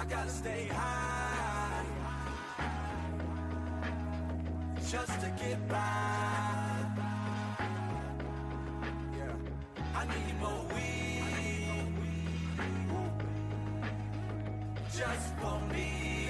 I gotta stay high just to get by. Yeah, I need more weed just for me.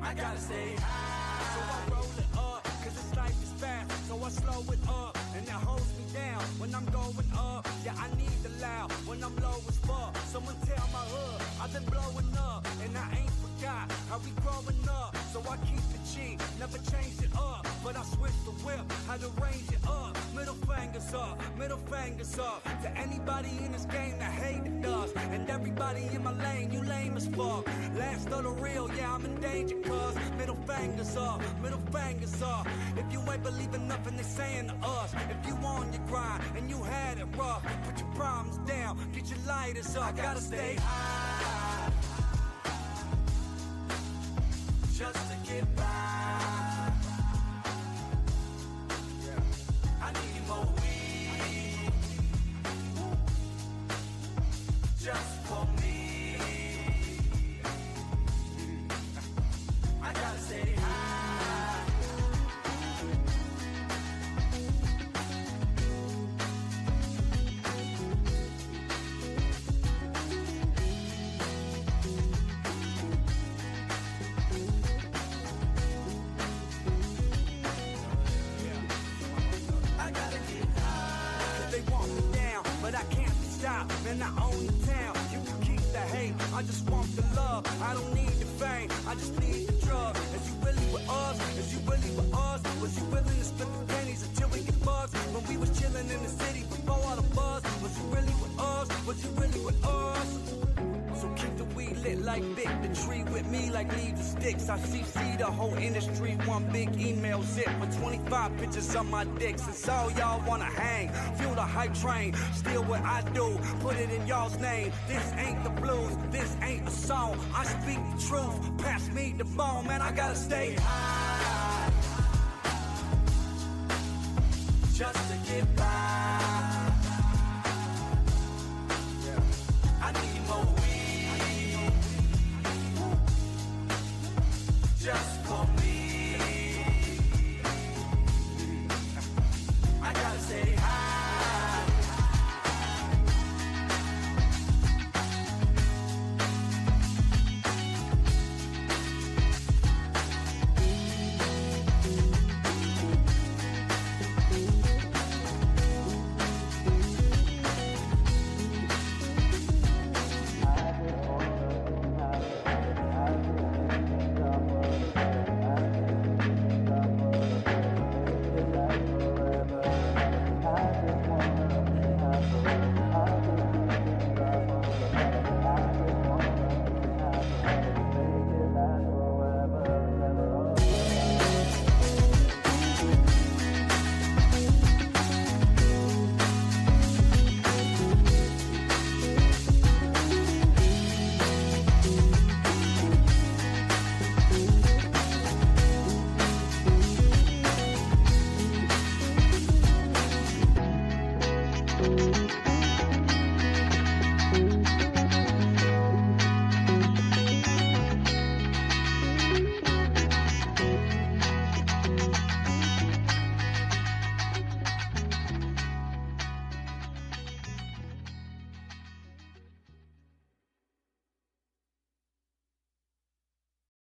I gotta stay high. So I roll it up, cause this life is fast. So I slow it up, and that holds me down when I'm going up. Yeah, I need the loud when I'm low as fuck. Someone tell my hood I've been blowing up, and I ain't forgot how we growing up. So I keep the G, never changed it up, but I switched the whip, had to range it up. Middle fingers up, middle fingers up to anybody in this game that hated us, and everybody in my lane, you lame as fuck. Last of the real, yeah, I'm in danger, cuz middle fingers up, middle fingers up. If you ain't believing nothing they saying to us, if you on your grind and you had it rough, put your problems down, get your lighters up. I gotta stay high just to get by. Yeah, I need more weed just for me. I gotta stay high. But I can't be stopped, man, I own the town. You can keep the hate, I just want the love. I don't need the fame, I just need the drug. Is you really with us? Is you really with us? Was you willing to split the pennies until we get bucks? When we was chilling in the city before all the buzz, was you really with us? Was you really with us? So keep the weed lit like Vic, the tree with me like leaves and sticks. I CC the whole industry, one big email zip with 25 pictures of my dick. Since all y'all wanna hang, fuel the hype train, steal what I do, put it in y'all's name. This ain't the blues, this ain't a song. I speak the truth, pass me the bone, man, I gotta stay high just to get by. Yeah, I need more weed just for me. I gotta stay high.